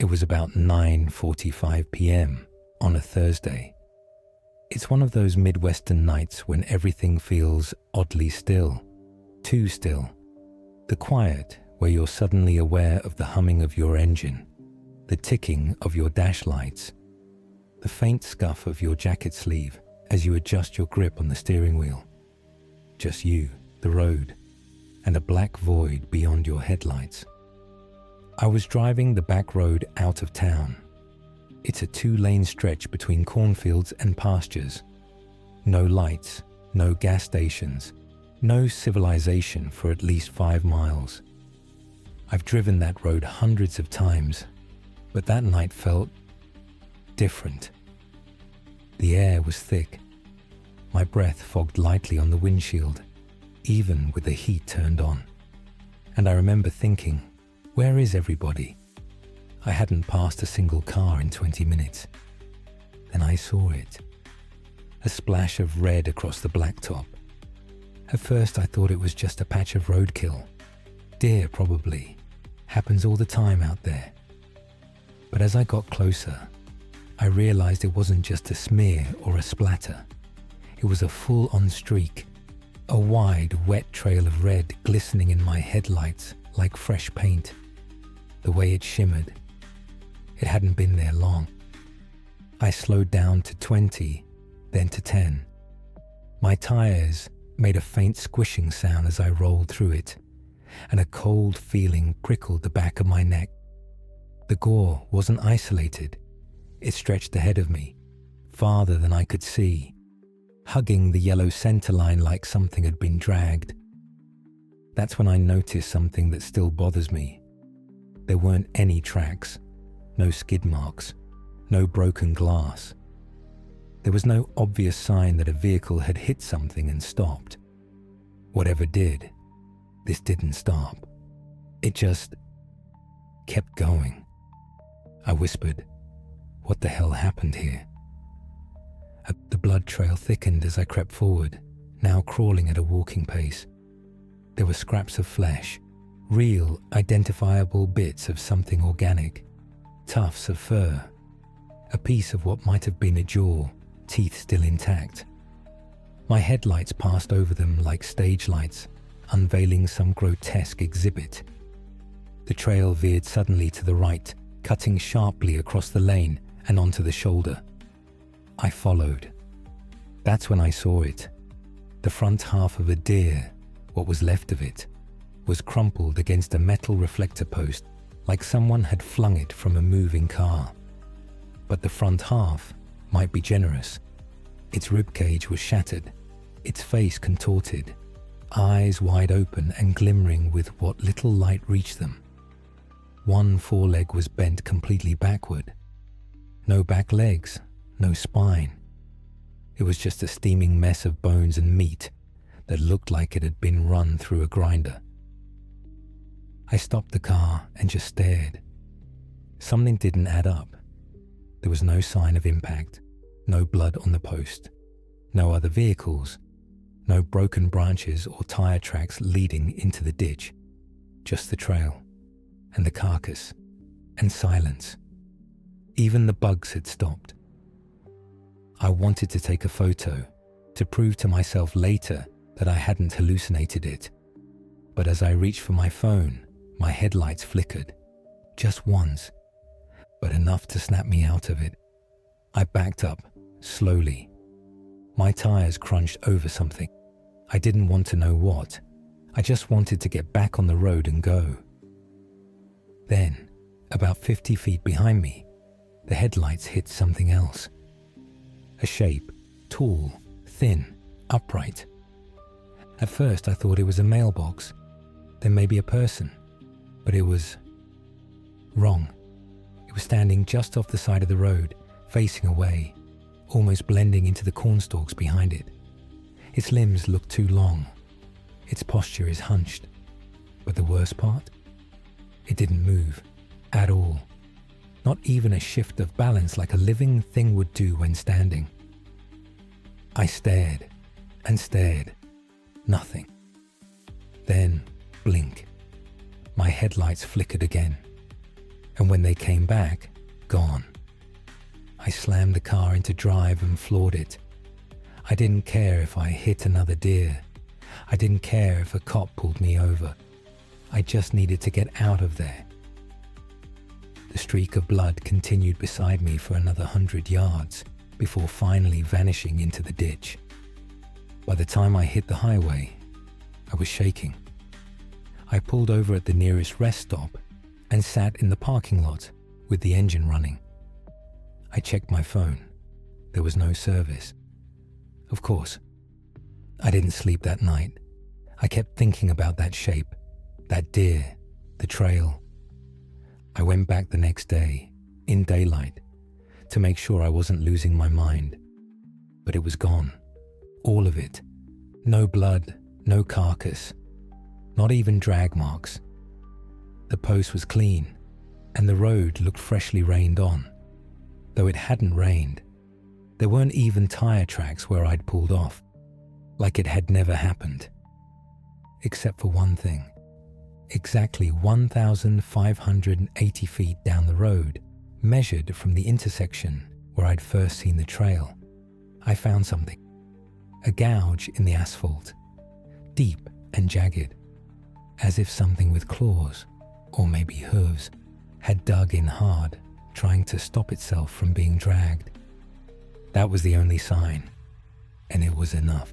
It was about 9:45 p.m. on a Thursday. It's one of those Midwestern nights when everything feels oddly still, too still. The quiet where you're suddenly aware of the humming of your engine, the ticking of your dash lights, the faint scuff of your jacket sleeve as you adjust your grip on the steering wheel. Just you, the road, and a black void beyond your headlights. I was driving the back road out of town. It's a 2-lane stretch between cornfields and pastures. No lights, no gas stations, no civilization for at least 5 miles. I've driven that road hundreds of times, but that night felt different. The air was thick. My breath fogged lightly on the windshield, even with the heat turned on. And I remember thinking, where is everybody? I hadn't passed a single car in 20 minutes. Then I saw it. A splash of red across the blacktop. At first I thought it was just a patch of roadkill. Deer, probably. Happens all the time out there. But as I got closer, I realized it wasn't just a smear or a splatter. It was a full-on streak. A wide, wet trail of red glistening in my headlights like fresh paint. The way it shimmered. It hadn't been there long. I slowed down to 20, then to 10. My tires made a faint squishing sound as I rolled through it, and a cold feeling prickled the back of my neck. The gore wasn't isolated. It stretched ahead of me, farther than I could see, hugging the yellow center line like something had been dragged. That's when I noticed something that still bothers me. There weren't any tracks. No skid marks, no broken glass. There was no obvious sign that a vehicle had hit something and stopped. Whatever did, this didn't stop. It just kept going. I whispered, "What the hell happened here?" The blood trail thickened as I crept forward, now crawling at a walking pace. There were scraps of flesh, real, identifiable bits of something organic. Tufts of fur, a piece of what might have been a jaw, teeth still intact. My headlights passed over them like stage lights, unveiling some grotesque exhibit. The trail veered suddenly to the right, cutting sharply across the lane and onto the shoulder. I followed. That's when I saw it. The front half of a deer, what was left of it, was crumpled against a metal reflector post like someone had flung it from a moving car. But the front half might be generous. Its ribcage was shattered, its face contorted, eyes wide open and glimmering with what little light reached them. One foreleg was bent completely backward. No back legs, no spine. It was just a steaming mess of bones and meat that looked like it had been run through a grinder. I stopped the car and just stared. Something didn't add up. There was no sign of impact, no blood on the post, no other vehicles, no broken branches or tire tracks leading into the ditch, just the trail, and the carcass, and silence. Even the bugs had stopped. I wanted to take a photo, to prove to myself later that I hadn't hallucinated it. But as I reached for my phone, my headlights flickered. Just once, but enough to snap me out of it. I backed up, slowly. My tires crunched over something. I didn't want to know what. I just wanted to get back on the road and go. Then, about 50 feet behind me, the headlights hit something else. A shape, tall, thin, upright. At first I thought it was a mailbox, then maybe a person, but it was wrong. It was standing just off the side of the road, facing away, almost blending into the cornstalks behind it. Its limbs looked too long. Its posture is hunched. But the worst part? It didn't move, at all. Not even a shift of balance like a living thing would do when standing. I stared and stared. Nothing. Then, blink. My headlights flickered again. and when they came back, gone. I slammed the car into drive and floored it. I didn't care if I hit another deer. I didn't care if a cop pulled me over. I just needed to get out of there. The streak of blood continued beside me for another 100 yards before finally vanishing into the ditch. By the time I hit the highway, I was shaking. I pulled over at the nearest rest stop and sat in the parking lot with the engine running. I checked my phone. There was no service. Of course, I didn't sleep that night. I kept thinking about that shape, that deer, the trail. I went back the next day, in daylight, to make sure I wasn't losing my mind. But it was gone. All of it. No blood, no carcass, not even drag marks. The post was clean, and the road looked freshly rained on. Though it hadn't rained, there weren't even tire tracks where I'd pulled off, like it had never happened. Except for one thing. Exactly 1,580 feet down the road, measured from the intersection where I'd first seen the trail, I found something. A gouge in the asphalt, deep and jagged, as if something with claws, or maybe hooves, had dug in hard, trying to stop itself from being dragged. That was the only sign, and it was enough.